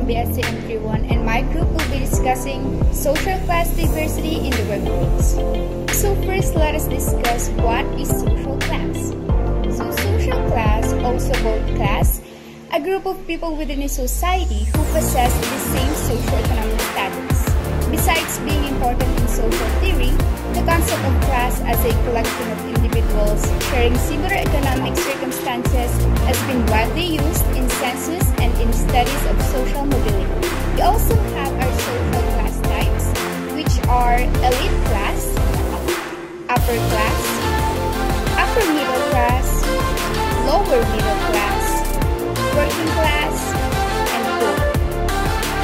from BSTM 31, and my group will be discussing social class diversity in the workplace. So first, let us discuss what is social class. So social class, also called class, a group of people within a society who possess the same socio-economic status. Besides being important in social theory, the concept of class as a collection of individuals sharing similar economic circumstances has been widely used in census and in studies of social mobility. We also have our social class types, which are elite class, upper class, upper middle class, lower middle class, working class, and poor.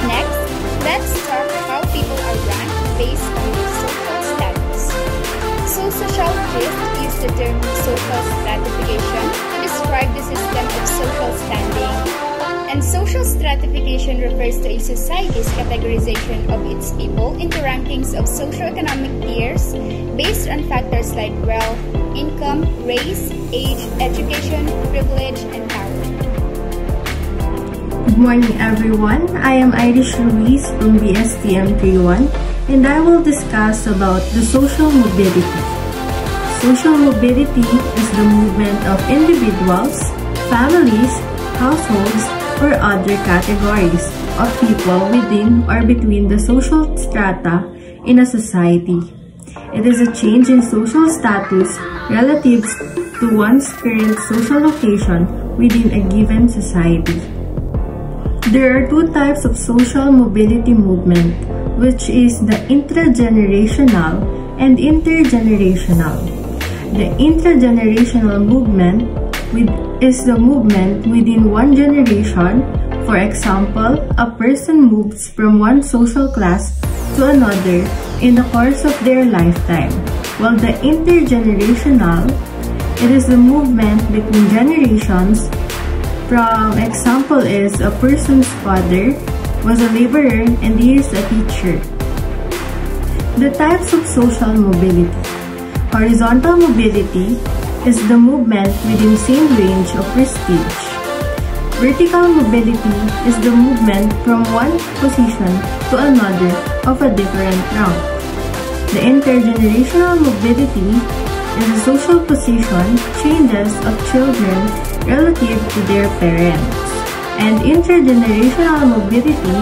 Next, let's talk how people are ranked based on their social status. So sociologists use the term social stratification to describe the system of social standing. And social stratification refers to a society's categorization of its people into rankings of socioeconomic tiers based on factors like wealth, income, race, age, education, privilege, and power. Good morning everyone, I am RUIZ from BSTM 31 and I will discuss about the social mobility. Social mobility is the movement of individuals, families, households, or other categories of people within or between the social strata in a society. It is a change in social status relative to one's current social location within a given society. There are two types of social mobility movement, which is the intragenerational and intergenerational. The intragenerational movement is the movement within one generation. For example, a person moves from one social class to another in the course of their lifetime. While the intergenerational, it is the movement between generations. From example is a person's father was a laborer and he is a teacher. The types of social mobility. Horizontal mobility is the movement within same range of prestige. Vertical mobility is the movement from one position to another of a different rank. The intergenerational mobility is the social position changes of children relative to their parents. And intergenerational mobility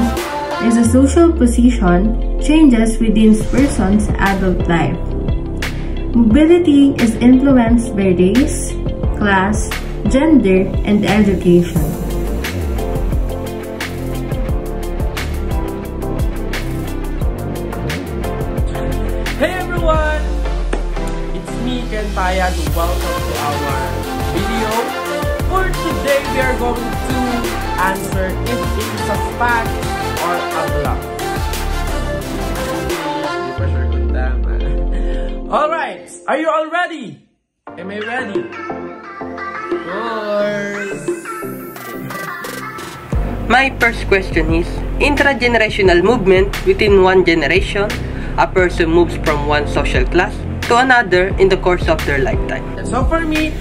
is a social position changes within person's adult life. Mobility is influenced by race, class, gender, and education. Hey everyone! It's me, PAYAD. Welcome to our video. For today, we are going to answer if it is a fact or a bluff. Alright, are you all ready? Am I ready? Of course. My first question is, intragenerational movement within one generation, a person moves from one social class to another in the course of their lifetime. So for me,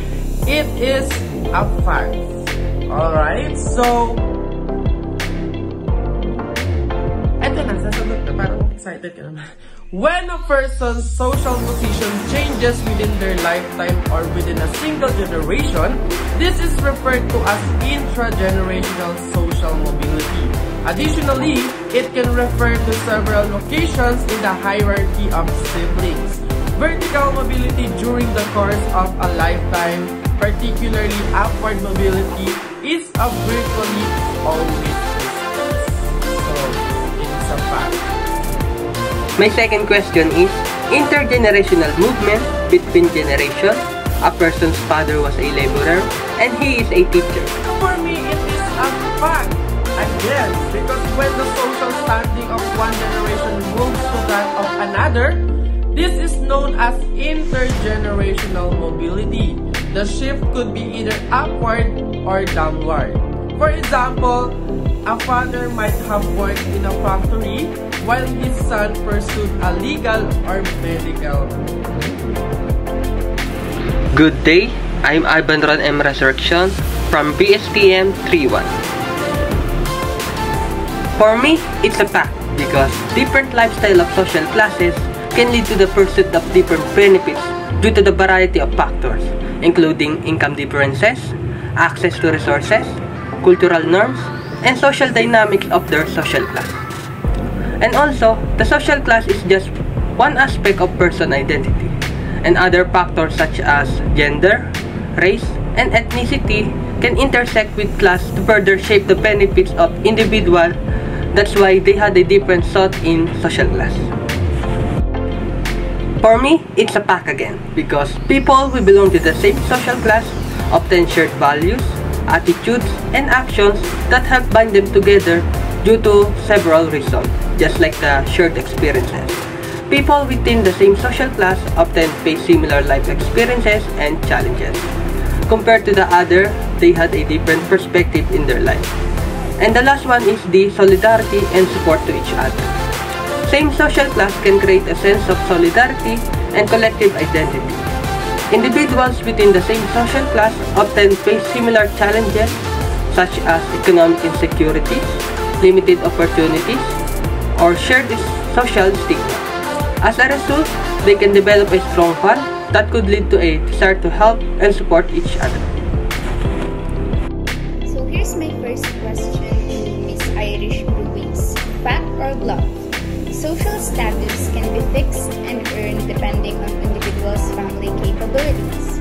it is a fact. Alright, so eto na, sasagot na, parang excited ka naman. When a person's social position changes within their lifetime or within a single generation, this is referred to as intragenerational social mobility. Additionally, it can refer to several locations in the hierarchy of siblings. Vertical mobility during the course of a lifetime, particularly upward mobility, is a virtually always distance. So, it's a fact. My second question is, intergenerational movement between generations, a person's father was a laborer and he is a teacher. For me, it is a fact. Again, because when the social standing of one generation moves to that of another, this is known as intergenerational mobility. The shift could be either upward or downward. For example, a father might have worked in a factory while his son pursued a legal or medical. Good day, I'm Ivan Ron M. RESURRECCION from BSTM 31. For me, it's a fact because different lifestyle of social classes can lead to the pursuit of different benefits due to the variety of factors, including income differences, access to resources, cultural norms, and social dynamics of their social class. And also, the social class is just one aspect of person identity, and other factors such as gender, race, and ethnicity can intersect with class to further shape the benefits of individual. That's why they had a different thought in social class. For me, it's a fact again, because people who belong to the same social class often share values, attitudes, and actions that help bind them together due to several reasons, just like the shared experiences. People within the same social class often face similar life experiences and challenges. Compared to the other, they had a different perspective in their life. And the last one is the solidarity and support to each other. Same social class can create a sense of solidarity and collective identity. Individuals within the same social class often face similar challenges such as economic insecurities, limited opportunities, or shared social stigma. As a result, they can develop a strong bond that could lead to a desire to help and support each other. So here's my first question to Miss RUIZ. Fact or bluff? Social status can be fixed and earned depending on individuals' family capabilities.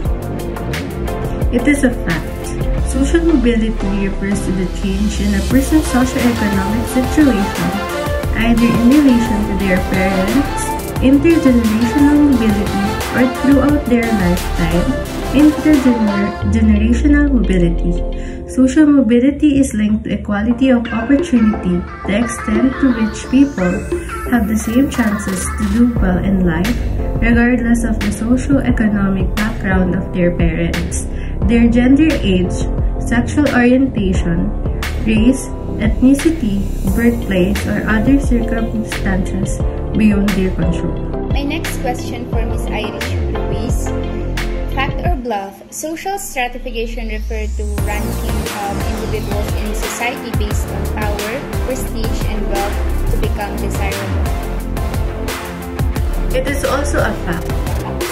It is a fact. Social mobility refers to the change in a person's socioeconomic situation, either in relation to their parents, intergenerational mobility, or throughout their lifetime, intergenerational mobility. Social mobility is linked to equality of opportunity, the extent to which people have the same chances to do well in life, regardless of the socio-economic background of their parents, their gender, age, sexual orientation, race, ethnicity, birthplace, or other circumstances beyond their control. My next question for Ms. RUIZ. Fact or bluff? Social stratification refers to ranking of individuals in society based on power, prestige, and wealth to become desirable. It is also a fact.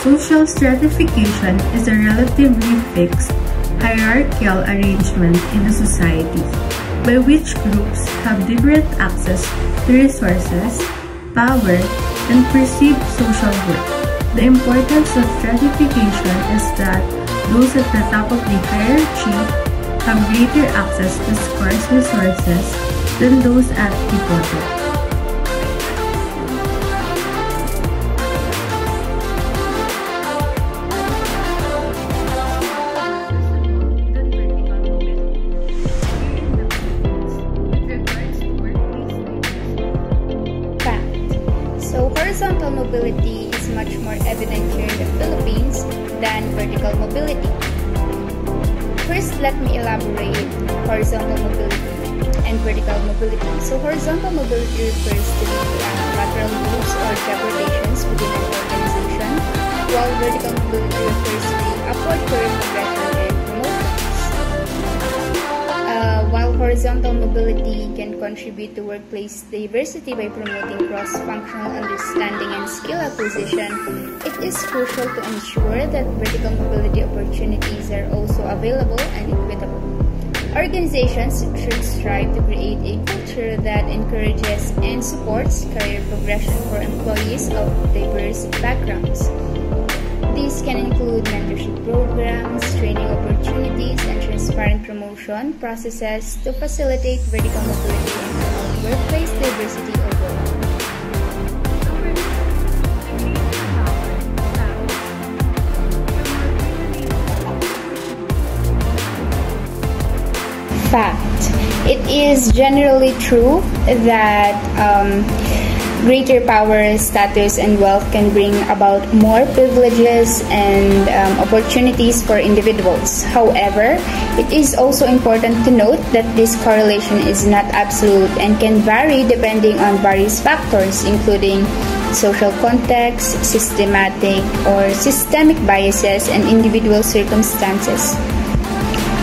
Social stratification is a relatively fixed, hierarchical arrangement in a society by which groups have different access to resources, power, and perceived social worth. The importance of stratification is that those at the top of the hierarchy have greater access to scarce resources than those at the bottom. Horizontal mobility is much more evident here in the Philippines than vertical mobility. First, let me elaborate horizontal mobility and vertical mobility. So horizontal mobility refers to the lateral moves or job rotations within an organization, while vertical mobility refers to the upward career progression and promotions. While horizontal mobility can contribute to workplace diversity by promoting cross-functional understanding and skill acquisition, it is crucial to ensure that vertical mobility opportunities are also available and equitable. Organizations should strive to create a culture that encourages and supports career progression for employees of diverse backgrounds. These can include mentorship programs, training opportunities, and transparent promotion processes to facilitate vertical mobility and promote workplace diversity overall. Fact. It is generally true that greater power, status, and wealth can bring about more privileges and opportunities for individuals. However, it is also important to note that this correlation is not absolute and can vary depending on various factors, including social context, systematic or systemic biases, and individual circumstances.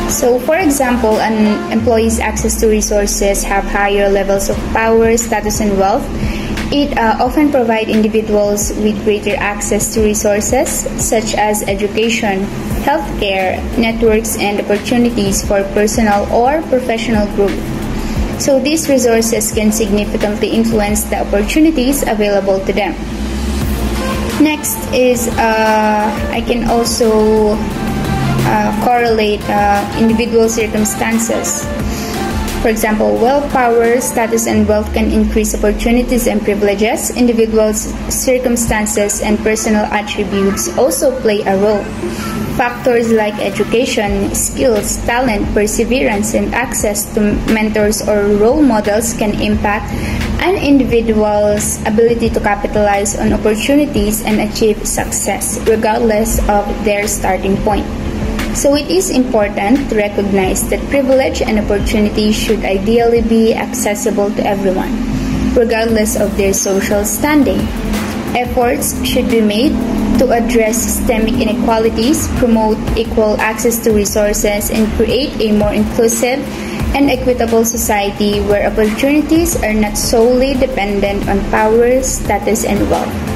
So, for example, an employee's access to resources have higher levels of power, status, and wealth. It often provides individuals with greater access to resources such as education, healthcare, networks, and opportunities for personal or professional growth. So these resources can significantly influence the opportunities available to them. Next is I can also correlate individual circumstances. For example, wealth, power, status, and wealth can increase opportunities and privileges. Individuals' circumstances and personal attributes also play a role. Factors like education, skills, talent, perseverance, and access to mentors or role models can impact an individual's ability to capitalize on opportunities and achieve success, regardless of their starting point. So it is important to recognize that privilege and opportunity should ideally be accessible to everyone, regardless of their social standing. Efforts should be made to address systemic inequalities, promote equal access to resources, and create a more inclusive and equitable society where opportunities are not solely dependent on power, status, and wealth.